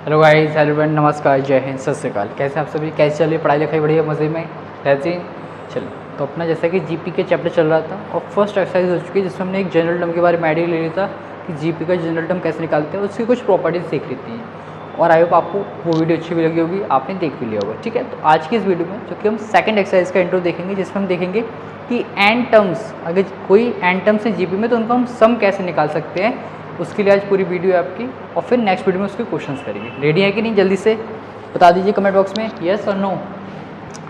Hello guys, hello friend, नमस्कार, जय हिंद, सत श्री अकाल। कैसे आप सभी, कैसे चल रही पढ़ाई लिखाई? बढ़िया, मज़े में रहती हैं। चलो, तो अपना जैसा कि जीपी के चैप्टर चल रहा था और फर्स्ट एक्सरसाइज हो चुकी है जिसमें हमने एक जनरल टर्म के बारे में आइडिया ले लिया था कि जीपी का जनरल टर्म कैसे निकालते हैं, उसकी कुछ प्रॉपर्टीज देख लेती हैं। और आई होप आपको वो वीडियो अच्छी भी लगी होगी, आपने देख भी लिया होगा। ठीक है, तो आज की इस वीडियो में जो कि हम सेकंड एक्सरसाइज का इंट्रो देखेंगे, जिसमें हम देखेंगे कि एंड टर्म्स, अगर कोई एंड टर्म्स है जीपी में तो उनको हम सम कैसे निकाल सकते हैं। उसके लिए आज पूरी वीडियो है आपकी, और फिर नेक्स्ट वीडियो में उसके क्वेश्चंस करेंगे। रेडी है कि नहीं? जल्दी से बता दीजिए कमेंट बॉक्स में येस और नो।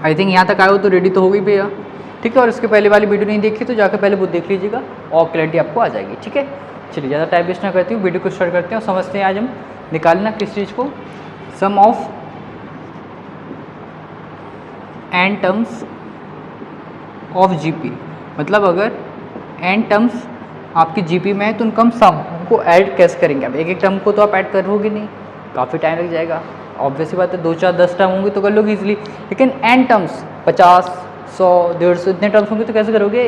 आई थिंक यहाँ तक आए हो तो रेडी तो हो गई भैया। ठीक है, और इसके पहले वाली वीडियो नहीं देखी तो जाकर पहले वो देख लीजिएगा और क्लैरिटी आपको आ जाएगी। ठीक है, चलिए ज़्यादा टाइम वेस्ट ना करती हूँ, वीडियो को स्टार्ट करते हैं और समझते हैं आज हम निकालना किस चीज़ को, sum of and terms of GP. मतलब अगर एंड टर्म्स आपकी जीपी में है तो उनका हम सम को ऐड कैसे करेंगे। अब एक एक टर्म को तो आप ऐड करोगे नहीं, काफ़ी टाइम लग जाएगा। ऑब्वियसली बात है, 2 4 10 टर्म होंगे तो कर लोगे इजीली, लेकिन एंड टर्म्स 50 100 150 इतने टर्म्स होंगे तो कैसे करोगे?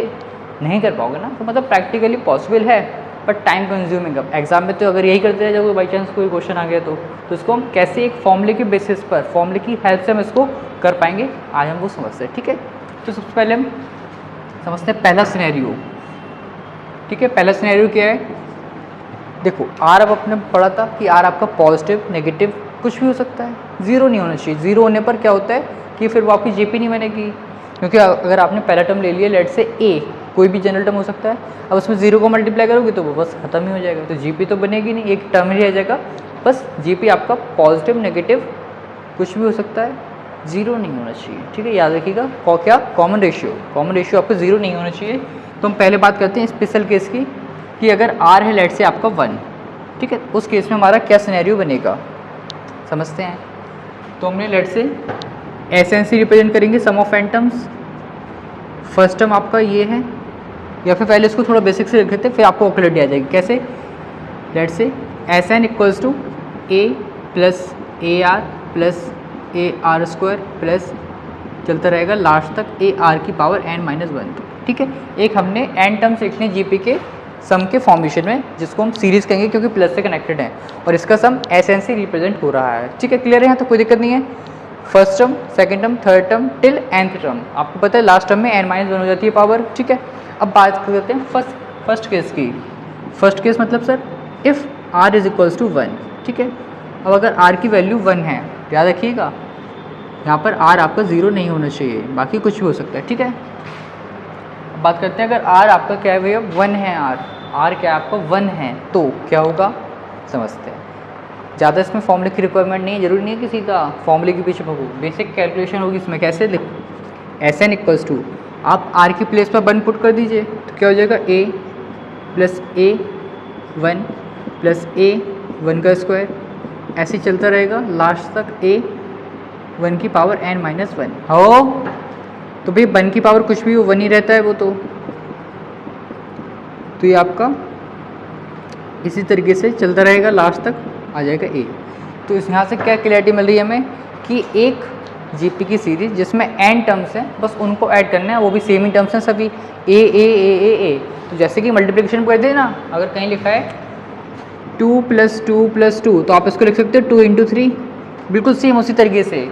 नहीं कर पाओगे ना। तो मतलब प्रैक्टिकली पॉसिबल है बट टाइम कंज्यूमिंग। अब एग्जाम में तो अगर यही करते रहे जाओगे, बाई चांस कोई क्वेश्चन आ गया तो इसको हम कैसे एक फॉर्मूले के बेसिस पर, फॉर्मूले की हेल्प से हम इसको कर पाएंगे, आज हम वो समझते हैं। ठीक है, तो सबसे पहले हम समझते हैं पहला सिनेरियो। ठीक है, पहला सिनेरियो क्या है? देखो, आर अब अपने पढ़ा था कि आर आपका पॉजिटिव नेगेटिव कुछ भी हो सकता है, जीरो नहीं होना चाहिए। जीरो होने पर क्या होता है कि फिर वो आपकी जीपी नहीं बनेगी, क्योंकि अगर आपने पहला टर्म ले लिया, लेट से ए, कोई भी जनरल टर्म हो सकता है, अब उसमें जीरो को मल्टीप्लाई करोगे तो वो बस खत्म ही हो जाएगा, तो जीपी तो बनेगी नहीं, एक टर्म ही रह जाएगा। बस जीपी आपका पॉजिटिव नेगेटिव कुछ भी हो सकता है, जीरो नहीं होना चाहिए। ठीक है, याद रखिएगा। क्या? कॉमन रेशियो आपका जीरो नहीं होना चाहिए। तो हम पहले बात करते हैं स्पेशल केस की, कि अगर आर है लेट से आपका 1, ठीक है, उस केस में हमारा क्या सिनेरियो बनेगा, समझते हैं। तो हमने लेट से एसएनसी रिप्रेजेंट करेंगे sum of n terms. First term आपका ये है, या फिर पहले इसको थोड़ा बेसिक से लिख लेते हैं, फिर आपको क्लैरिटी आ जाएगी कैसे। Let say S N equals to A plus A R plus A R square plus चलता रहेगा लास्ट तक ए आर की पावर एन माइनस 1। ठीक है, एक हमने एन टर्म्स लिखने जीपी के सम के फॉर्मेशन में, जिसको हम सीरीज कहेंगे क्योंकि प्लस से कनेक्टेड है, और इसका सम एस एन से रिप्रेजेंट हो रहा है। ठीक है, क्लियर है यहाँ तो कोई दिक्कत नहीं है। First term, second term, third term till nth term, आपको पता है लास्ट टर्म में n माइनस 1 हो जाती है पावर। ठीक है, अब बात करते हैं फर्स्ट केस की। फर्स्ट केस मतलब sir if r is equals to 1। ठीक है, अब अगर r की वैल्यू 1 है, याद रखिएगा यहाँ पर r आपका 0 नहीं होना चाहिए, बाकी कुछ भी हो सकता है। ठीक है, अब बात करते हैं अगर r आपका क्या है भैया, 1 है। r क्या है आपका 1 है, तो क्या होगा समझते हैं। ज़्यादा इसमें फॉर्मूले की रिक्वायरमेंट नहीं है, जरूरी नहीं है कि सीधा फॉर्मूले के पीछे भागो, बेसिक कैलकुलेशन होगी इसमें। कैसे देखो, एस एन इक्वल्स टू, आप आर की प्लेस पर 1 पुट कर दीजिए तो क्या हो जाएगा, ए प्लस ए 1 प्लस ए 1 का स्क्वायर, ऐसे चलता रहेगा लास्ट तक ए 1 की पावर एन माइनस 1 हो। तो भाई 1 की पावर कुछ भी हो, 1 ही रहता है वो तो ये आपका इसी तरीके से चलता रहेगा लास्ट तक आ जाएगा ए। तो इस यहाँ से क्या क्लैरिटी मिल रही है हमें कि एक जीपी की सीरीज जिसमें एन टर्म्स हैं, बस उनको ऐड करना है, वो भी सेम ही टर्म्स हैं सभी, ए ए ए ए ए। तो जैसे कि मल्टीप्लिकेशन कर दे ना, अगर कहीं लिखा है 2 + 2 + 2 तो आप इसको लिख सकते हो 2 × 3, बिल्कुल सेम उसी तरीके से।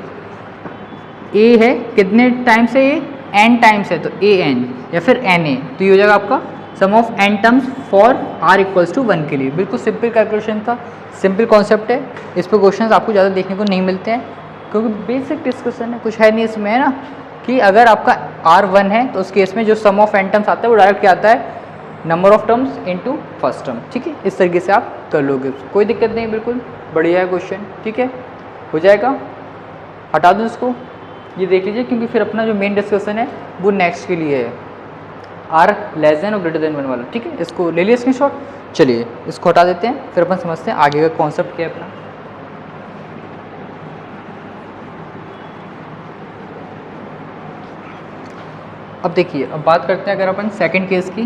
ए है कितने टाइम्स है, ए एन टाइम्स है, तो ए एन या फिर एन ए, तो ये हो जाएगा आपका sum of n terms for r equals to 1 के लिए। बिल्कुल सिंपल कैलकुलेशन था, सिंपल कॉन्सेप्ट है। इस पर क्वेश्चंस आपको ज़्यादा देखने को नहीं मिलते हैं क्योंकि बेसिक डिस्कशन है, कुछ है नहीं इसमें, है ना। कि अगर आपका आर 1 है तो उस केस में जो सम ऑफ एन टर्म्स आता है वो डायरेक्ट क्या आता है, number of terms into first term. ठीक है, इस तरीके से आप कर लोगे, कोई दिक्कत नहीं, बिल्कुल बढ़िया है क्वेश्चन। ठीक है, हो जाएगा। हटा दूँ इसको, ये देख लीजिए, क्योंकि फिर अपना जो मेन डिस्कशन है वो नेक्स्ट के लिए है, आर लेस देन और ग्रेटर देन 1 वाला। ठीक है, इसको ले लिया स्क्रीनशॉट। चलिए इसको हटा देते हैं, फिर अपन समझते हैं आगे का कॉन्सेप्ट क्या है अपना। अब देखिए, अब बात करते हैं अगर अपन सेकंड केस की,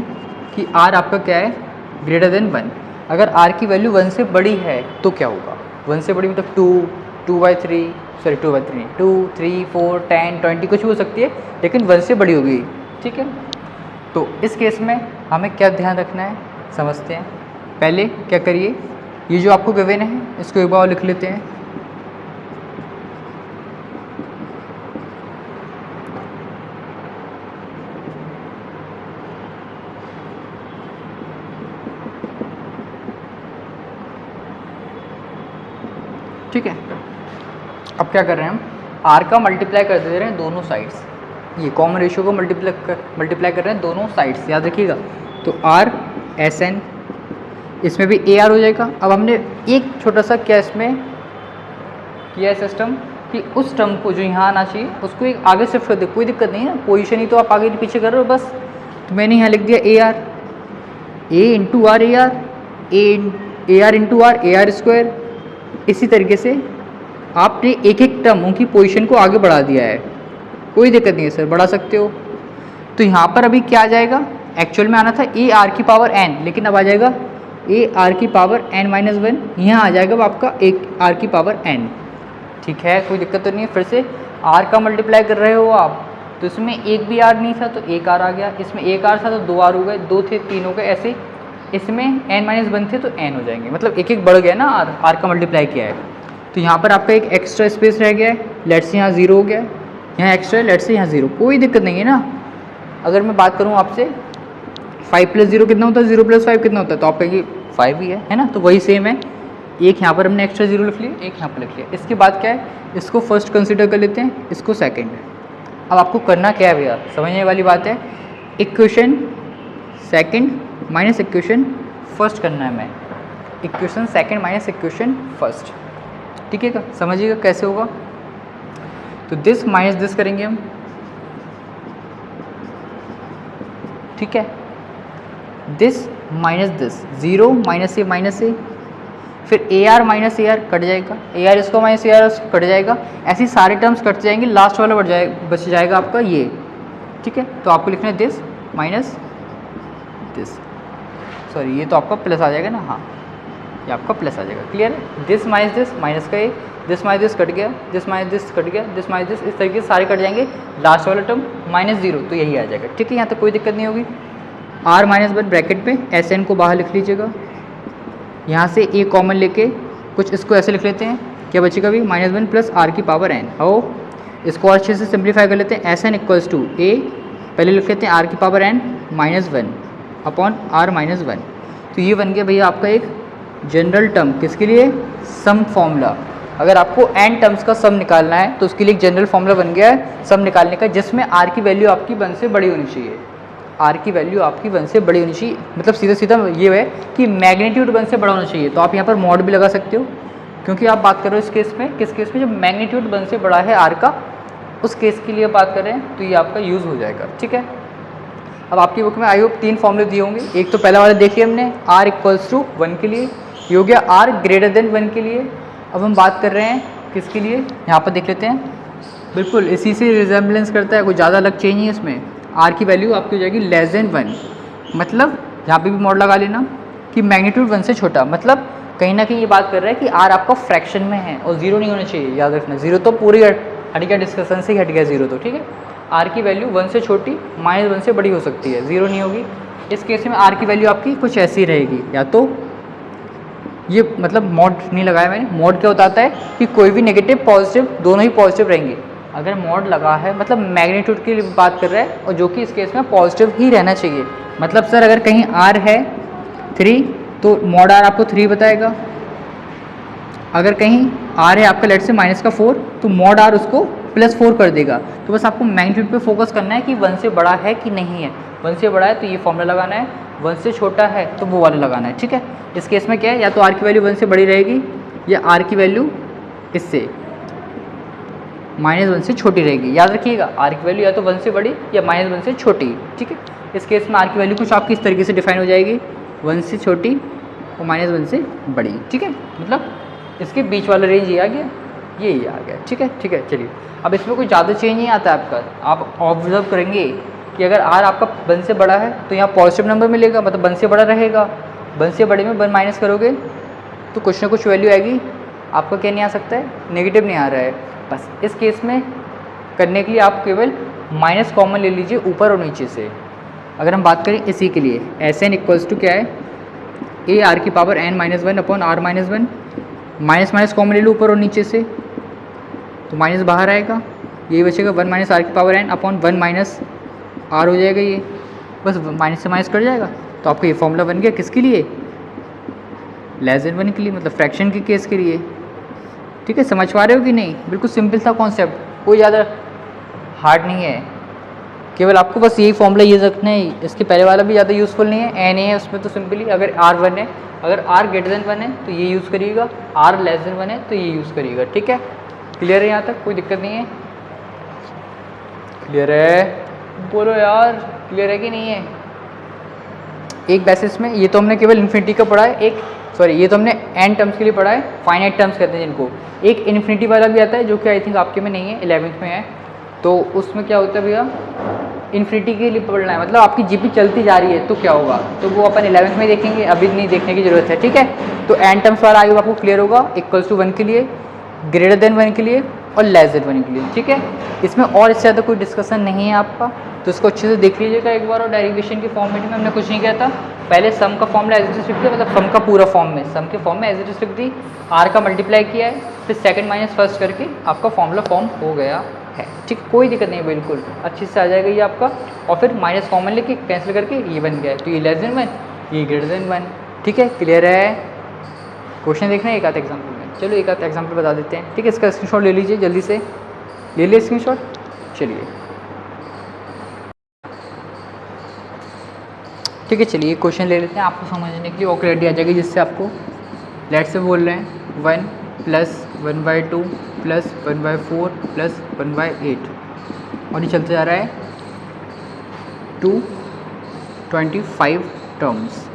कि आर आपका क्या है, ग्रेटर देन 1। अगर आर की वैल्यू 1 से बड़ी है तो क्या होगा, 1 से बड़ी मतलब 2, 2/3, सॉरी 2/3, 2, 3, 4, 10, 20 कुछ भी हो सकती है, लेकिन 1 से बड़ी होगी। ठीक है, तो इस केस में हमें क्या ध्यान रखना है समझते हैं। पहले क्या करिए, ये जो आपको गिवन है इसको एक बार लिख लेते हैं, ठीक है। अब क्या कर रहे हैं हम, आर का मल्टीप्लाई कर दे रहे हैं दोनों साइड्स, ये कॉमन रेशियो को मल्टीप्लाई कर रहे हैं दोनों साइड्स, याद रखिएगा। तो आर एस एन, इसमें भी ए आर हो जाएगा। अब हमने एक छोटा सा क्या इसमें किया है सिस्टम कि उस टर्म को जो यहाँ आना चाहिए उसको एक आगे शिफ्ट कर दे, कोई दिक्कत नहीं है, पोजीशन ही तो आप आगे पीछे कर रहे हो बस। तो मैंने यहाँ लिख दिया A R, A into R A R, A R into R A R square. इसी तरीके से आपने एक एक टर्म उनकी पोजीशन को आगे बढ़ा दिया है, कोई दिक्कत नहीं है सर, बढ़ा सकते हो। तो यहाँ पर अभी क्या आ जाएगा, एक्चुअल में आना था ए आर की पावर एन, लेकिन अब आ जाएगा ए आर की पावर एन माइनस वन, यहाँ आ जाएगा अब आपका एक आर की पावर एन। ठीक है, कोई दिक्कत तो नहीं है। फिर से आर का मल्टीप्लाई कर रहे हो आप, तो इसमें एक भी आर नहीं था तो एक आर आ गया, इसमें एक आर था तो दो आर हो गए, दो थे तीन हो गए, ऐसे इसमें एन माइनस वन थे तो एन हो जाएंगे, मतलब एक एक बढ़ गया ना, आर का मल्टीप्लाई किया है। तो यहाँ पर आपका एक एक्स्ट्रा स्पेस रह गया है, लेट्स से यहाँ जीरो हो गया, यहाँ एक्स्ट्रा लेट्स से यहाँ जीरो, कोई दिक्कत नहीं है ना। अगर मैं बात करूँ आपसे 5 प्लस जीरो कितना होता है, 0 प्लस 5 कितना होता है, तो आप कहेंगे 5 ही है ना, तो वही सेम है। एक यहाँ पर हमने एक्स्ट्रा जीरो लिख लिया, एक यहाँ पर लिख लिया। इसके बाद क्या है, इसको फर्स्ट कंसीडर कर लेते हैं, इसको सेकंड। अब आपको करना क्या है भैया, समझने वाली बात है, equation second minus equation first करना है मैं, equation second minus equation first, ठीक है। समझिएगा कैसे होगा। तो दिस माइनस दिस करेंगे हम, ठीक है, this minus this, zero minus a, फिर a r minus a r cut जाएगा, ए आर इसको माइनस ए आर कट जाएगा, ऐसे सारे टर्म्स कट जाएंगे, लास्ट वाला बच जाएगा आपका ये, ठीक है। तो आपको लिखना है दिस माइनस दिस, सॉरी ये तो आपका प्लस आ जाएगा ना, हाँ ये आपका प्लस आ जाएगा, क्लियर है। दिस माइनस का ए, दिस माइनस दिस कट गया, दिस माइनस दिस कट गया, दिस माइनस दिस, इस तरीके से सारे कट जाएंगे, लास्ट वाला टर्म माइनस जीरो, तो यही आ जाएगा, ठीक है। यहाँ तक कोई दिक्कत नहीं होगी। आर माइनस वन ब्रैकेट पे एस एन को बाहर लिख लीजिएगा, यहाँ से ए कॉमन लेके कुछ इसको ऐसे लिख लेते हैं, क्या बचेगा भी माइनस वन प्लस आर की पावर एन। आओ इसको अच्छे से सिंप्लीफाई कर लेते हैं, S N equals to A, पहले लिख लेते हैं आर की power N minus one upon R minus one. तो ये बन गया भैया आपका एक जनरल टर्म, किसके लिए, सम फॉर्मूला। अगर आपको एन टर्म्स का सम निकालना है तो उसके लिए एक जनरल फॉर्मूला बन गया है सम निकालने का, जिसमें आर की वैल्यू आपकी वन से बड़ी होनी चाहिए, आर की वैल्यू आपकी वन से बड़ी होनी चाहिए, मतलब सीधा सीधा ये है कि मैग्नीट्यूड वन से बड़ा होना चाहिए। तो आप यहाँ पर मॉड भी लगा सकते हो, क्योंकि आप बात कर रहे हो इस केस में, किस केस में, जब मैग्नीट्यूड वन से बड़ा है आर का, उस केस के लिए बात कर रहे हैं, तो ये आपका यूज़ हो जाएगा, ठीक है। अब आपकी बुक में आई होप 3 फॉर्मूले दिए होंगे, एक तो पहला वाला देखिए हमने, आर इक्वल्स टू 1 के लिए, ये हो गया आर ग्रेटर देन 1 के लिए। अब हम बात कर रहे हैं किसके लिए, यहाँ पर देख लेते हैं, बिल्कुल इसी से रिजेम्बलेंस करता है, कोई ज़्यादा अलग चेंज नहीं है इसमें। आर की वैल्यू आपकी हो जाएगी लेस देन 1, मतलब यहाँ पे भी मॉड लगा लेना कि मैग्नीट्यूड 1 से छोटा, मतलब कहीं ना कहीं ये बात कर रहा है कि आर आपका फ्रैक्शन में है और जीरो नहीं होना चाहिए, याद रखना। जीरो तो पूरी हट गया, डिस्कशन से ही हट गया जीरो तो, ठीक है। आर की वैल्यू 1 से छोटी माइनस 1 से बड़ी हो सकती है, जीरो नहीं होगी। इस केस में आर की वैल्यू आपकी कुछ ऐसी रहेगी, या तो ये मतलब मॉड नहीं लगाया मैंने, मॉड क्या बताता है कि कोई भी नेगेटिव पॉजिटिव दोनों ही पॉजिटिव रहेंगे। अगर मॉड लगा है मतलब मैग्नीट्यूड की बात कर रहा है, और जो कि इस केस में पॉजिटिव ही रहना चाहिए। मतलब सर अगर कहीं आर है 3 तो मॉड आर आपको 3 बताएगा, अगर कहीं आर है आपका लेट से माइनस का 4 तो मॉड आर उसको +4 कर देगा। तो बस आपको मैग्नीट्यूड पे फोकस करना है कि 1 से बड़ा है कि नहीं है। 1 से बड़ा है तो ये फॉर्मूला लगाना है, 1 से छोटा है तो वो वाला लगाना है, ठीक है। इस केस में क्या है, या तो आर की वैल्यू 1 से बड़ी रहेगी, या आर की वैल्यू इससे -1 से छोटी रहेगी। याद रखिएगा आर की वैल्यू या तो 1 से बड़ी या -1 से छोटी, ठीक है। इस केस में आर की वैल्यू कुछ आपकी इस तरीके से डिफाइन हो जाएगी, 1 से छोटी और -1 से बड़ी, ठीक है। मतलब इसके बीच वाला रेंज ये आ गया, ये आ गया, ठीक है, ठीक है। चलिए अब इसमें कोई ज़्यादा चेंज नहीं आता है आपका। आप ऑब्जर्व करेंगे कि अगर आर आपका 1 से बड़ा है तो यहाँ पॉजिटिव नंबर मिलेगा, मतलब 1 से बड़ा रहेगा। 1 से बड़े में 1 माइनस करोगे तो कुछ ना कुछ वैल्यू आएगी, आपका क्या नहीं आ सकता है, नेगेटिव नहीं आ रहा है। बस इस केस में करने के लिए आप केवल माइनस कॉमन ले लीजिए ऊपर और नीचे से। अगर हम बात करें इसी के लिए, एस एन इक्वल्स टू क्या है, ए आर की power n minus 1 upon R minus 1, minus minus common ले लो ऊपर और नीचे से, तो माइनस बाहर आएगा, यही बचेगा 1 माइनस आर की power n upon 1 minus R हो जाएगा। ये बस माइनस से माइनस कट जाएगा, तो आपका ये फॉर्मूला बन गया किसके लिए, लेस देन 1 के लिए, मतलब फ्रैक्शन के केस के लिए। ठीक है, समझ पा रहे हो कि नहीं? बिल्कुल सिंपल सा कॉन्सेप्ट, कोई ज़्यादा हार्ड नहीं है, केवल आपको बस यही फॉर्मूला यूज़ रखना है। इसके पहले वाला भी ज़्यादा यूज़फुल नहीं है, एन ए है उसमें तो सिंपली अगर R1 है, अगर R ग्रेटर देन 1 है तो ये यूज़ करिएगा, R लेस देन 1 है तो ये यूज़ करिएगा। ठीक है, क्लियर है यहाँ तक? कोई दिक्कत नहीं है? क्लियर है? बोलो यार, क्लियर है कि नहीं है? एक बेसिस में ये तो हमने केवल इन्फिनिटी का पढ़ा है, एक सॉरी ये तो हमने एन टर्म्स के लिए पढ़ा है, फाइनाइट टर्म्स कहते हैं जिनको। एक इन्फिनिटी वाला भी आता है जो कि आई थिंक आपके में नहीं है, 11th में है। तो उसमें क्या होता है भैया, इन्फिनिटी के लिए पढ़ना है, मतलब आपकी जीपी चलती जा रही है तो क्या होगा, तो वो अपन 11th में देखेंगे, अभी नहीं देखने की ज़रूरत है। ठीक है, तो एन टर्म्स वाला आगे आपको क्लियर होगा, इक्वल्स टू 1 के लिए, ग्रेटर देन 1 के लिए और लेस देन 1 के लिए। ठीक है, इसमें और इससे ज़्यादा कोई डिस्कशन नहीं है आपका, तो इसको अच्छे से देख लीजिएगा एक बार। और डेरिवेशन की फॉर्मेट में हमने कुछ नहीं किया था, पहले सम का फॉर्मूला एज इट इज लिख दिया, मतलब सम का पूरा फॉर्म में, सम के फॉर्म में एज इट इज लिख दी, आर का मल्टीप्लाई किया है, फिर सेकंड माइनस फर्स्ट करके आपका फॉर्मूला फॉर्म हो गया है। ठीक, कोई दिक्कत नहीं, बिल्कुल अच्छे से आ जाएगा ये आपका। और फिर माइनस कॉमन लेके कैंसिल करके ये बन गया है, तो ये लेस देन 1, ये ग्रेटर देन 1। ठीक है, क्लियर है? क्वेश्चन देखना है एक आध एग्जाम्पल में, चलो एक आध एग्जाम्पल बता देते हैं। ठीक है, इसका स्क्रीनशॉट ले लीजिए, जल्दी से ले लीजिए स्क्रीनशॉट। चलिए ठीक है, चलिए क्वेश्चन ले लेते हैं आपको समझने के लिए और क्लैरिटी आ जाएगी, जिससे आपको लेट से बोल रहे हैं 1 + 1/2 + 1/4 + 1/8 और ये चलते जा रहा है 225 टर्म्स।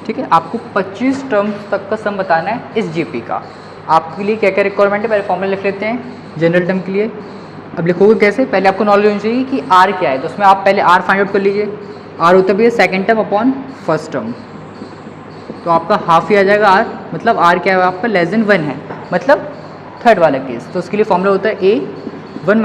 ठीक है, आपको 25 टर्म्स तक का सम बताना है इस जीपी का। आपके लिए क्या क्या रिक्वायरमेंट है, पहले फॉर्मूला लिख लेते हैं जनरल टर्म के लिए। अब लिखोगे कैसे, पहले आपको नॉलेज होनी चाहिए कि आर क्या है, तो उसमें आप पहले आर फाइंड आउट कर लीजिए। आर होता भी है second term upon first term, तो आपका हाफ ही आ जाएगा आर, मतलब आर क्या है आपका लेस देन 1 है, मतलब थर्ड वाला केस। तो उसके लिए फॉर्मूला होता है A 1 -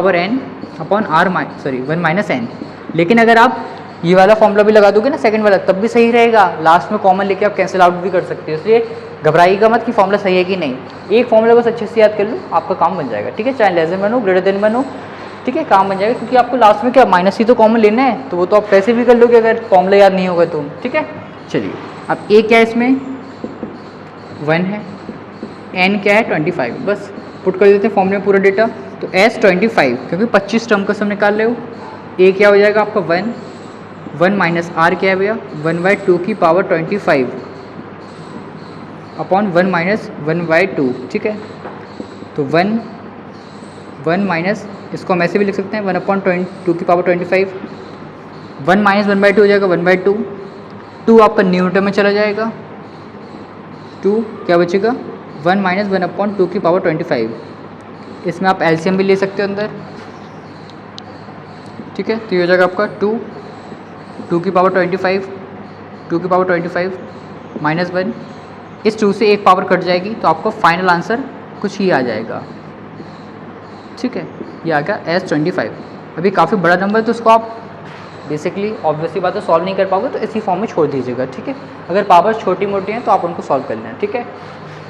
r⁻n upon R sorry 1 - n। लेकिन अगर आप ये वाला फॉर्मूला भी लगा दोगे ना सेकंड वाला, तब भी सही रहेगा, लास्ट में कॉमन लेके आप कैंसिल आउट भी कर सकते हो, इसलिए घबराइएगा मत कि फॉर्मूला सही है कि नहीं। एक फॉर्मूला बस अच्छे से याद कर लो, आपका काम बन जाएगा। ठीक है, चाहे लेस देन 1 हो ग्रेटर देन 1 हो, ठीक है, काम बन जाएगा, क्योंकि आपको लास्ट में क्या माइनस ही तो कॉमन लेना है, तो वो तो आप पैसे भी कर लोगे अगर फॉर्मूला याद नहीं होगा तो। ठीक है, चलिए अब ए क्या है, इसमें 1 है, एन क्या है 25, बस पुट कर देते हैं फॉर्मूले में पूरा डेटा। तो एस 25, क्योंकि 25 टर्म का सम निकाल रहे हो, ए क्या हो जाएगा आपका 1 - r क्या है भैया 1/2 अपॉन 1 - 1/2। ठीक है, तो 1 माइनस, इसको हम ऐसे भी लिख सकते हैं 1/2 1 - 1/2 हो जाएगा 1/2, 2 आपका न्यूटन में चला जाएगा, 2 क्या बचेगा 1 - 1/2। इसमें आप एलसीएम भी ले सकते हो अंदर। ठीक है, तो ये हो जाएगा आपका 2/25 -1, इस 2 से एक पावर कट जाएगी, तो आपको फाइनल आंसर कुछ ही आ जाएगा। ठीक है, ये आ गया S25। अभी काफ़ी बड़ा नंबर है, तो उसको आप बेसिकली ऑब्वियसली बात है सॉल्व नहीं कर पाओगे, तो इसी फॉर्म में छोड़ दीजिएगा। ठीक है, अगर पावर छोटी मोटी हैं तो आप उनको सॉल्व कर लेना। ठीक है,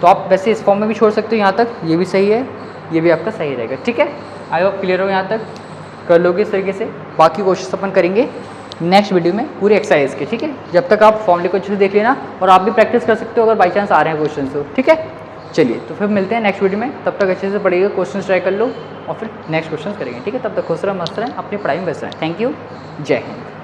तो आप वैसे इस फॉर्म में भी छोड़ सकते हो, यहाँ तक ये भी सही है, ये भी आपका सही रहेगा। ठीक है, आई होप क्लियर हो, यहाँ तक कर लोगे इस तरीके से। बाकी क्वेश्चन अपन करेंगे नेक्स्ट वीडियो में पूरे एक्सरसाइज के। ठीक है, जब तक आप फॉर्मूले को अच्छे से देख लेना, और आप भी प्रैक्टिस कर सकते हो अगर बाई चांस आ रहे हैं क्वेश्चन तो। ठीक है, चलिए तो फिर मिलते हैं नेक्स्ट वीडियो में, तब तक अच्छे से पढ़िएगा, क्वेश्चन ट्राई कर लो और फिर नेक्स्ट क्वेश्चन करेंगे। ठीक है, तब तक खुश रहें, मस्त रहें, अपनी पढ़ाई में व्यस्त रहें। थैंक यू, जय हिंद।